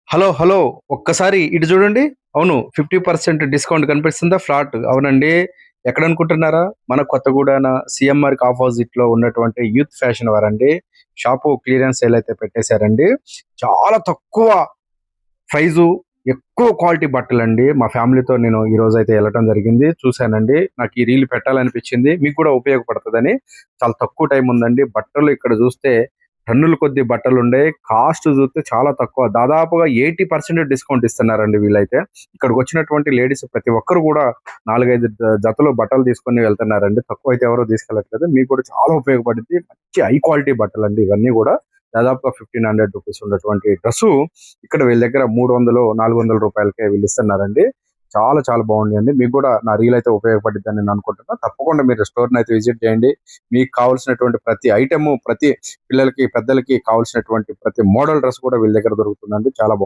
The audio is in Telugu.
హలో! హలో! ఒక్కసారి ఇటు చూడండి. అవును. 50% డిస్కౌంట్ కనిపిస్తుందా ఫ్లాట్? అవునండి. ఎక్కడనుకుంటున్నారా? మన కొత్తగూడాన సీఎంఆర్‌కి అపోజిట్‌లో ఉన్నటువంటి యూత్ ఫ్యాషన్ వారండి. షాపు క్లియరెన్స్ సేల్ అయితే పెట్టేశారండి. చాలా తక్కువ ప్రైజు, ఎక్కువ క్వాలిటీ బట్టలండి. మా ఫ్యామిలీతో నేను ఈరోజైతే ఎళ్ళటం జరిగింది. చూసానండి. నాకు ఈ రీల్ పెట్టాలనిపించింది. మీకు కూడా ఉపయోగపడతదని. చాలా తక్కువ టైం ఉందండి. బట్టలు ఇక్కడ చూస్తే టన్నుల కొద్దీ బట్టలుండయి. కాస్ట్ చూస్తే చాలా తక్కువ. దాదాపుగా 80% డిస్కౌంట్ ఇస్తున్నారండి వీళ్ళైతే. ఇక్కడికొచ్చినటువంటి లేడీస్ ప్రతి ఒక్కరు కూడా 4, 5 జతలు బట్టలు తీసుకొని వెళ్తున్నారండి. తక్కువైతే ఎవరు తీసుకెళ్ళట్లేదు. మీకు కూడా చాలా ఉపయోగపడిద్ది. మంచి హై క్వాలిటీ బట్టలండి ఇవన్నీ గూడా. దాదాపుగా రూ. 1500 ఉన్నటువంటి డ్రెస్సు ఇక్కడ వీళ్ళ దగ్గర 300, 400 రూపాయలకే వీళ్ళిస్తున్నారండి. చాలా చాలా బాగున్నాయండి. మీకు కూడా నా రీల్ అయితే ఉపయోగపడిద్దని నేను అనుకుంటున్నా. తప్పకుండా మీరు స్టోర్‌నయితే విజిట్ చేయండి. మీకు కావాల్సినటువంటి ప్రతి ఐటెము, ప్రతి పిల్లలకి, పెద్దలకి కావాల్సినటువంటి ప్రతి మోడల్ డ్రెస్ కూడా వీళ్ళ దగ్గర దొరుకుతుందండి. చాలా